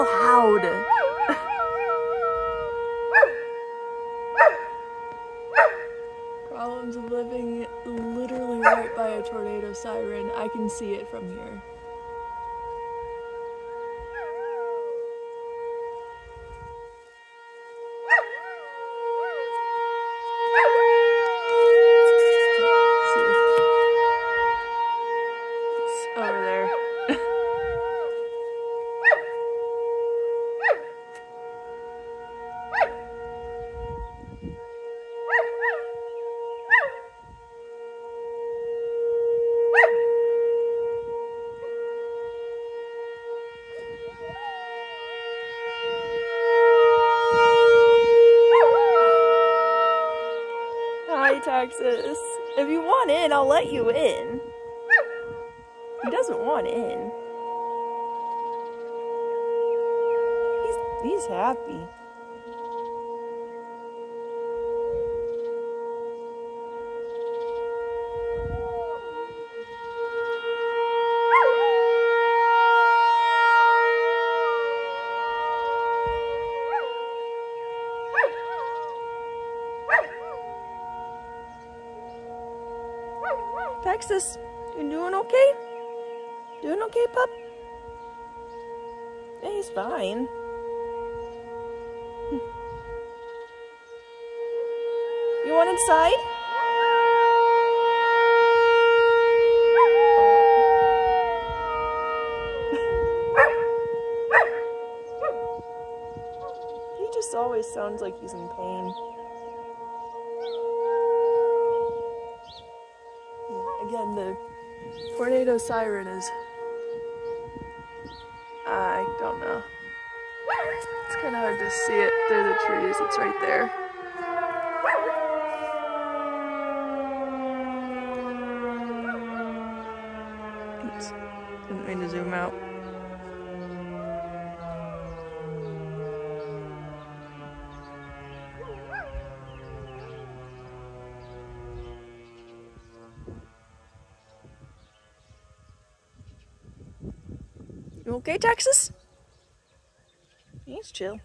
still howled. Problems of living literally right by a tornado siren. I can see it from here. It's over there. Hi, Texas. If you want in, I'll let you in. He doesn't want in. He's happy. Texas, you doing okay? Doing okay, pup? Yeah, he's fine. You want inside? He just always sounds like he's in pain. Again, the tornado siren is... I don't know. It's kind of hard to see it through the trees. It's right there. Oops. Didn't mean to zoom out. You okay, Texas? He's chill.